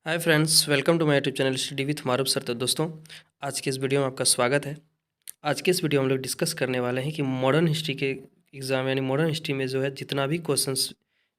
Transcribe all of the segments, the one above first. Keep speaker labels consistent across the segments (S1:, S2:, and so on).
S1: Hi friends, welcome to my YouTube channel study with Maruf sir. तो दोस्तों, आज के इस वीडियो में आपका स्वागत है। आज के इस वीडियो में हम लोग डिस्कस करने वाले हैं कि मॉडर्न हिस्ट्री के एग्ज़ाम यानी मॉडर्न हिस्ट्री में जो है जितना भी क्वेश्चंस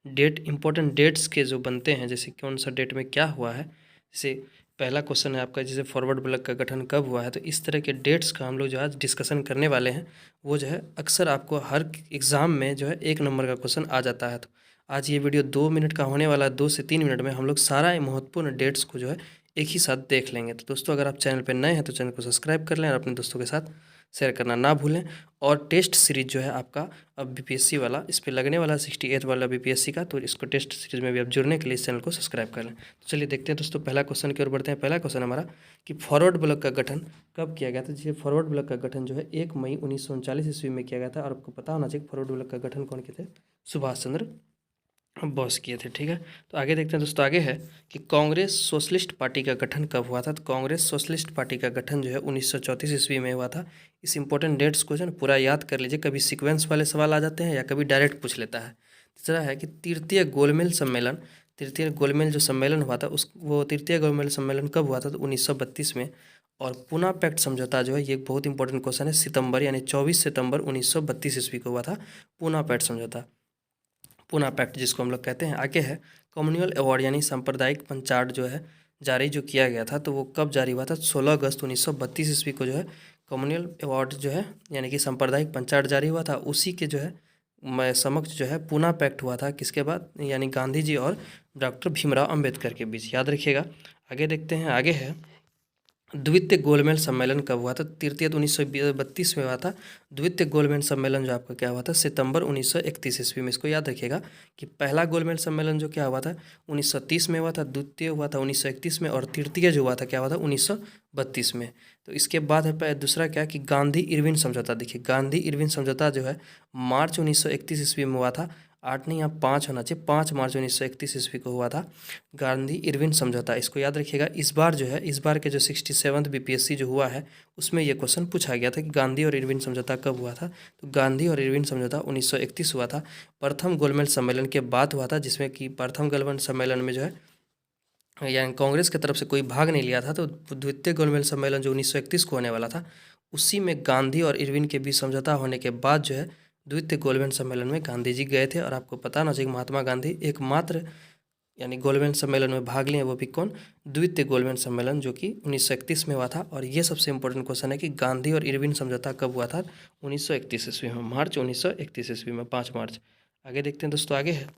S1: डेट इंपॉर्टेंट डेट्स के जो बनते हैं, जैसे कौन सा डेट में क्या हुआ है। जैसे पहला क्वेश्चन है आपका, जैसे फॉरवर्ड ब्लॉक का गठन कब हुआ है। तो इस तरह के डेट्स का हम लोग जो आज डिस्कशन करने वाले हैं, वो जो है अक्सर आपको हर एग्ज़ाम में जो है 1 नंबर का क्वेश्चन आ जाता है। तो आज ये वीडियो 2 मिनट का होने वाला है। 2 से 3 मिनट में हम लोग सारा महत्वपूर्ण डेट्स को जो है एक ही साथ देख लेंगे। तो दोस्तों, अगर आप चैनल पर नए हैं तो चैनल को सब्सक्राइब कर लें और अपने दोस्तों के साथ शेयर करना ना भूलें। और टेस्ट सीरीज जो है आपका अब बीपीएससी वाला, इस पर लगने वाला 68 वाला बीपीएससी का, तो इसको टेस्ट सीरीज में भी आप जुड़ने के लिए इस चैनल को सब्सक्राइब कर लें। तो चलिए देखते हैं दोस्तों, पहला क्वेश्चन की ओर बढ़ते हैं। पहला क्वेश्चन हमारा कि फॉरवर्ड ब्लॉक का गठन कब किया गया था। जैसे फॉरवर्ड ब्लॉक का गठन जो है 1 मई 1939 ईस्वी में किया गया था। और आपको पता होना चाहिए फॉरवर्ड ब्लॉक का गठन कौन किए थे? सुभाष चंद्र बॉस किए थे। ठीक है, तो आगे देखते हैं दोस्तों। आगे है कि कांग्रेस सोशलिस्ट पार्टी का गठन कब हुआ था। तो कांग्रेस सोशलिस्ट पार्टी का गठन जो है 1934 ईस्वी में हुआ था। इस इंपॉर्टेंट डेट्स को जो है पूरा याद कर लीजिए, कभी सीक्वेंस वाले सवाल आ जाते हैं या कभी डायरेक्ट पूछ लेता है। तीसरा है कि तृतीय गोलमेल सम्मेलन, तृतीय गोलमेल जो सम्मेलन हुआ था वो तृतीय गोलमेल सम्मेलन कब हुआ था। तो 1932 में। और पूना पैक्ट समझौता जो है, ये एक बहुत इंपॉर्टेंट क्वेश्चन है, सितंबर यानी 24 सितंबर 1932 ईस्वी को हुआ था पूना पैक्ट समझौता, पूना पैक्ट जिसको हम लोग कहते हैं। आगे है कम्युनल अवार्ड यानी सांप्रदायिक पंचार्ट जो है जारी जो किया गया था, तो वो कब जारी हुआ था। 16 अगस्त 1932 ईस्वी को जो है कम्युनल अवार्ड जो है यानी कि सांप्रदायिक पंचार्ट जारी हुआ था। उसी के जो है समक्ष जो है पूना पैक्ट हुआ था, किसके बाद, यानी गांधी जी और डॉक्टर भीमराव अंबेडकर के बीच, याद रखिएगा। आगे देखते हैं। आगे है द्वितीय गोलमेल सम्मेलन कब हुआ था। तृतीय 1932 में हुआ था। द्वितीय गोलमेल सम्मेलन जो आपका क्या हुआ था, सितंबर 1931 ईस्वी में। इसको याद रखिएगा कि पहला गोलमेल सम्मेलन जो क्या हुआ था 1930 में हुआ था, द्वितीय हुआ था 1931 में, और तृतीय जो हुआ था क्या हुआ था 1932 में। तो इसके बाद है दूसरा क्या कि गांधी इरविन समझौता। देखिए, गांधी इरविन समझौता जो है मार्च 1931 ईस्वी में हुआ था। 8 नहीं, यहाँ 5 होना चाहिए, 5 मार्च 1931 ईस्वी को हुआ था गांधी इरविन समझौता। इसको याद रखिएगा। इस बार जो है, इस बार के जो 67th बीपीएससी जो हुआ है उसमें ये क्वेश्चन पूछा गया था कि गांधी और इरविन समझौता कब हुआ था। तो गांधी और इरविन समझौता 1931 हुआ था। प्रथम गोलमेल सम्मेलन के बाद हुआ था, जिसमें कि प्रथम गोलमेल सम्मेलन में जो है यानी कांग्रेस की तरफ से कोई भाग नहीं लिया था। तो द्वितीय गोलमेल सम्मेलन जो 1931 को होने वाला था, उसी में गांधी और इरविन के बीच समझौता होने के बाद जो है द्वितीय गोलमेल सम्मेलन में गांधी जी गए थे। और आपको पता ना चाहिए महात्मा गांधी एकमात्र यानी गोलमेल सम्मेलन में भाग लिए, वो भी कौन, द्वितीय गोलमेल सम्मेलन जो कि 1931 में हुआ था। और ये सबसे इंपॉर्टेंट क्वेश्चन है कि गांधी और इरविन समझौता कब हुआ था, 1931 ईस्वी में, मार्च 1931 ईस्वी में, 5 मार्च। आगे देखते हैं दोस्तों। आगे है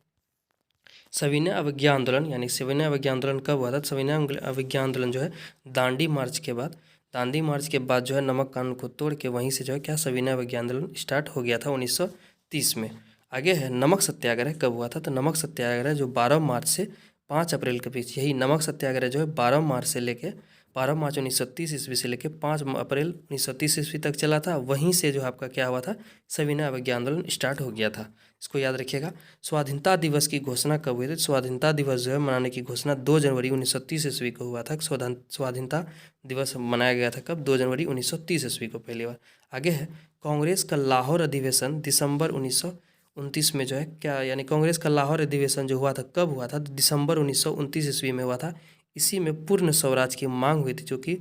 S1: सविनय अवज्ञा आंदोलन, यानी सविनय अवज्ञा आंदोलन कब हुआ था। सविनय अवज्ञा आंदोलन जो है दांडी मार्च के बाद, दांडी मार्च के बाद जो है नमक कानून को तोड़ के वहीं से जो है क्या सविनय अवज्ञा आंदोलन स्टार्ट हो गया था 1930 में। आगे है नमक सत्याग्रह कब हुआ था। तो नमक सत्याग्रह जो 12 मार्च से 5 अप्रैल के बीच, यही नमक सत्याग्रह जो है 12 मार्च से लेके 12 मार्च 1930 ईस्वी से लेकर 5 अप्रैल 1930 ईस्वी तक चला था। वहीं से जो आपका क्या हुआ था, सविनय अवज्ञा आंदोलन स्टार्ट हो गया था। इसको याद रखिएगा। स्वाधीनता दिवस की घोषणा कब हुई थी। स्वाधीनता दिवस जो है मनाने की घोषणा 2 जनवरी 1930 ईस्वी को हुआ था। स्वाधीनता दिवस मनाया गया था कब, 2 जनवरी 1930 ईस्वी को पहली बार। आगे है कांग्रेस का लाहौर अधिवेशन दिसंबर 1929 में जो है क्या, यानी कांग्रेस का लाहौर अधिवेशन जो हुआ था कब हुआ था, तो दिसंबर 1929 ईस्वी में हुआ था। इसी में पूर्ण स्वराज की मांग हुई थी, जो कि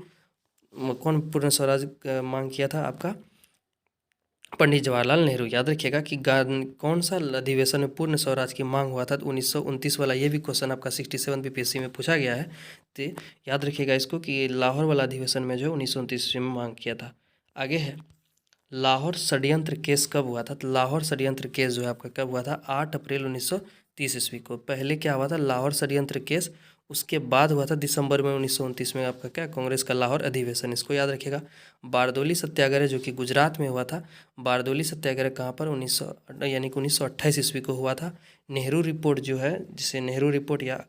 S1: कौन पूर्ण स्वराज मांग किया था, आपका पंडित जवाहरलाल नेहरू। याद रखिएगा कि कौन सा अधिवेशन में पूर्ण स्वराज की मांग हुआ था, तो 1929 वाला। ये भी क्वेश्चन आपका 67 बीपीएससी में पूछा गया है। तो याद रखिएगा इसको कि लाहौर वाला अधिवेशन में जो 1929 में मांग किया था। आगे है लाहौर षड्यंत्र केस कब हुआ था। तो लाहौर षड्यंत्र केस जो है आपका कब हुआ था, 8 अप्रैल 1930 ईस्वी को। पहले क्या हुआ था, लाहौर षड्यंत्र केस, उसके बाद हुआ था दिसंबर में 1929 में आपका क्या, कांग्रेस का लाहौर अधिवेशन। इसको याद रखिएगा। बारदोली सत्याग्रह जो कि गुजरात में हुआ था, बारदोली सत्याग्रह कहाँ पर, 1900 यानी कि 1928 ईस्वी को हुआ था। नेहरू रिपोर्ट जो है, जिसे नेहरू रिपोर्ट या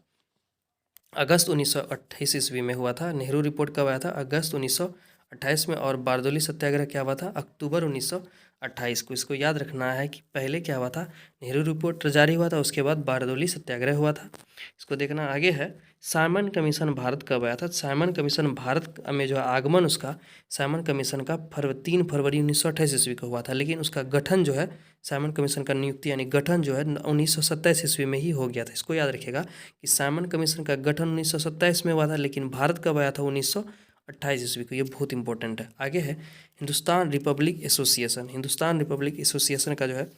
S1: अगस्त 1928 ईस्वी में हुआ था। नेहरू रिपोर्ट कब आया था, अगस्त 1928 में, और बारदोली सत्याग्रह क्या हुआ था अक्टूबर 1928 को। इसको याद रखना है कि पहले क्या हुआ था, नेहरू रिपोर्ट जारी हुआ था, उसके बाद बारदोली सत्याग्रह हुआ था। इसको देखना आगे है। साइमन कमीशन भारत कब आया था? साइमन कमीशन भारत में जो आगमन उसका, साइमन कमीशन का 3 फरवरी 1928 ईस्वी को हुआ था, लेकिन उसका गठन जो है, साइमन कमीशन का नियुक्ति यानी गठन जो है 1927 ईस्वी में ही हो गया था। इसको याद रखिएगा कि साइमन कमीशन का गठन 1927 में हुआ था, लेकिन भारत कब आया था 1928 ईस्वी को। ये बहुत इंपॉर्टेंट है। आगे है Hindustan Republic association. Hindustan Republic association का जो है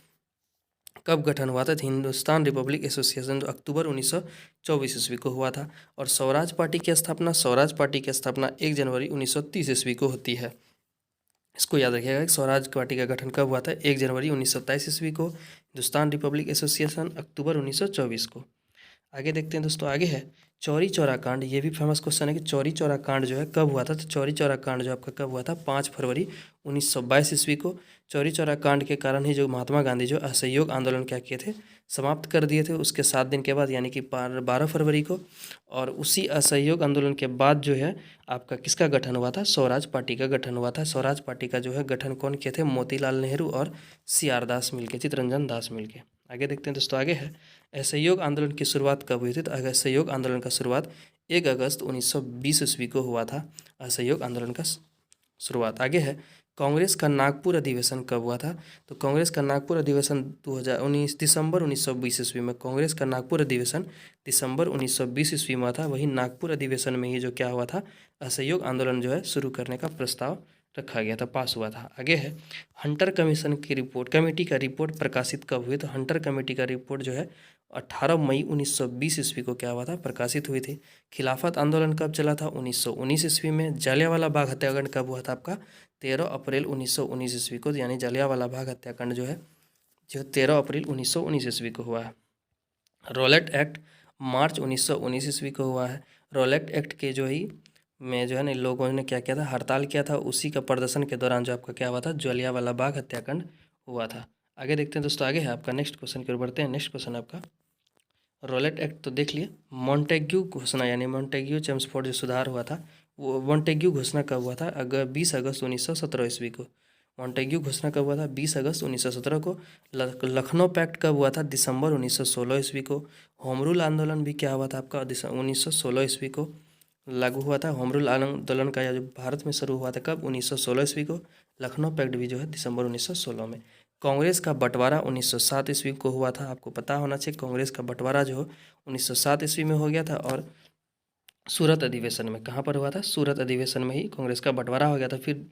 S1: कब गठन हुआ था? हिंदुस्तान रिपब्लिक एसोसिएशन जो अक्टूबर 1924 ईस्वी को हुआ था। और स्वराज पार्टी की स्थापना, स्वराज पार्टी की स्थापना 1 जनवरी 1930 ईस्वी को होती है। इसको याद रखिएगा कि स्वराज पार्टी का गठन कब हुआ था? 1 जनवरी 1927 ईस्वी को। हिंदुस्तान रिपब्लिक एसोसिएशन अक्टूबर 1924 को। आगे देखते हैं दोस्तों, आगे है चौरी चौरा कांड। ये भी फेमस क्वेश्चन है कि चौरी चौरा कांड जो है कब हुआ था? तो चौरी चौरा कांड जो आपका कब हुआ था? 5 फरवरी 1922 ईस्वी को। चौरी चौरा कांड के कारण ही जो महात्मा गांधी जो असहयोग आंदोलन क्या किए थे, समाप्त कर दिए थे उसके 7 दिन के बाद, यानी कि 12 फरवरी को। और उसी असहयोग आंदोलन के बाद जो है आपका किसका गठन हुआ था? स्वराज पार्टी का गठन हुआ था। स्वराज पार्टी का जो है गठन कौन किए थे? मोतीलाल नेहरू और CR दास मिलके, चित्तरंजन दास मिलके। आगे देखते हैं दोस्तों, आगे है असहयोग आंदोलन की शुरुआत कब हुई थी? तो असहयोग आंदोलन का शुरुआत 1 अगस्त 1920 ईस्वी को हुआ था। असहयोग आंदोलन का शुरुआत। आगे है कांग्रेस का नागपुर अधिवेशन कब हुआ था? तो कांग्रेस का नागपुर अधिवेशन 2019 दिसंबर 1920 ईस्वी में। कांग्रेस का नागपुर अधिवेशन दिसंबर 1920 ईस्वी में था। वही नागपुर अधिवेशन में ही जो क्या हुआ था, असहयोग आंदोलन जो है शुरू करने का प्रस्ताव रखा गया था, पास हुआ था। आगे है हंटर कमीशन की रिपोर्ट, कमेटी का रिपोर्ट प्रकाशित कब हुई? तो हंटर कमेटी का रिपोर्ट जो है 18 मई 1920 ईस्वी को क्या हुआ था? प्रकाशित हुई थी। खिलाफत आंदोलन कब चला था? 1919 ईस्वी में। जलियांवाला बाग हत्याकांड कब हुआ था आपका? 13 अप्रैल 1919 ईस्वी को। यानी जलियांवाला बाग हत्याकांड जो है जो 13 अप्रैल 1919 ईस्वी को हुआ है। रॉलेट एक्ट मार्च 1919 ईस्वी को हुआ है। रॉलेट एक्ट के जो ही में जो है ना लोगों ने क्या किया था, हड़ताल किया था। उसी का प्रदर्शन के दौरान जो आपका क्या हुआ था, जलियांवाला बाग हत्याकांड हुआ था। आगे देखते हैं दोस्तों, आगे है आपका नेक्स्ट क्वेश्चन की ओर बढ़ते हैं। नेक्स्ट क्वेश्चन आपका रॉलेट एक्ट तो देख लिए। मॉन्टेग्यू घोषणा यानी मॉन्टेग्यू चेम्सफोर्ड जो सुधार हुआ था, वो मॉन्टेग्यू घोषणा कब हुआ था? 20 अगस्त 1917 ईस्वी को। मॉन्टेग्यू घोषणा कब हुआ था? 20 अगस्त 1917 को। लखनऊ पैक्ट कब हुआ था? दिसंबर 1916 ईस्वी को। होम रूल आंदोलन भी क्या हुआ था आपका? 1916 ईस्वी को लागू हुआ था। होम रूल आंदोलन का जो भारत में शुरू हुआ था कब? 1916 ईस्वी को। लखनऊ पैक्ट भी जो है दिसंबर 1916 में। कांग्रेस का बंटवारा 1907 ईस्वी को हुआ था। आपको पता होना चाहिए कांग्रेस का बंटवारा जो 1907 ईस्वी में हो गया था। और सूरत अधिवेशन में, कहाँ पर हुआ था? सूरत अधिवेशन में ही कांग्रेस का बंटवारा हो गया था। फिर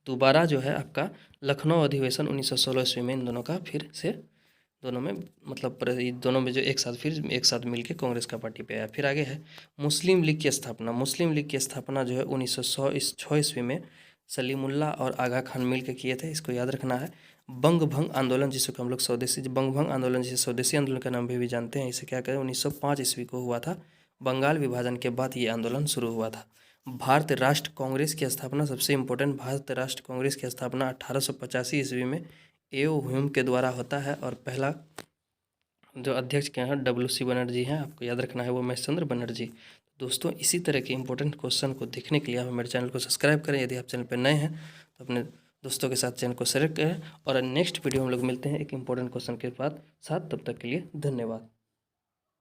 S1: दोबारा जो है आपका लखनऊ अधिवेशन 1916 ईस्वी में इन दोनों का फिर से दोनों में मतलब दोनों में जो एक साथ मिलके कांग्रेस का पार्टी पे आया। फिर आगे है मुस्लिम लीग की स्थापना। मुस्लिम लीग की स्थापना जो है 1906 ईस्वी में सलीमुल्लाह और आगा खान मिल के किए थे। इसको याद रखना है। बंग भंग आंदोलन, जिसको हम लोग स्वदेशी बंग भंग आंदोलन, जिसे स्वदेशी आंदोलन का नाम भी जानते हैं, इसे क्या करें 1905 ईस्वी को हुआ था। बंगाल विभाजन के बाद ये आंदोलन शुरू हुआ था। भारत राष्ट्र कांग्रेस की स्थापना, सबसे इम्पोर्टेंट, भारत राष्ट्र कांग्रेस की स्थापना 1885 ईस्वी में एओ ह्यूम के द्वारा होता है। और पहला जो अध्यक्ष क्या हैं WC बनर्जी हैं, आपको याद रखना है वो महेश चंद्र बनर्जी। दोस्तों इसी तरह के इंपॉर्टेंट क्वेश्चन को देखने के लिए आप मेरे चैनल को सब्सक्राइब करें। यदि आप चैनल पर नए हैं तो अपने दोस्तों के साथ चैनल को शेयर करें। और नेक्स्ट वीडियो हम लोग मिलते हैं एक इंपॉर्टेंट क्वेश्चन के साथ। तब तक के लिए धन्यवाद।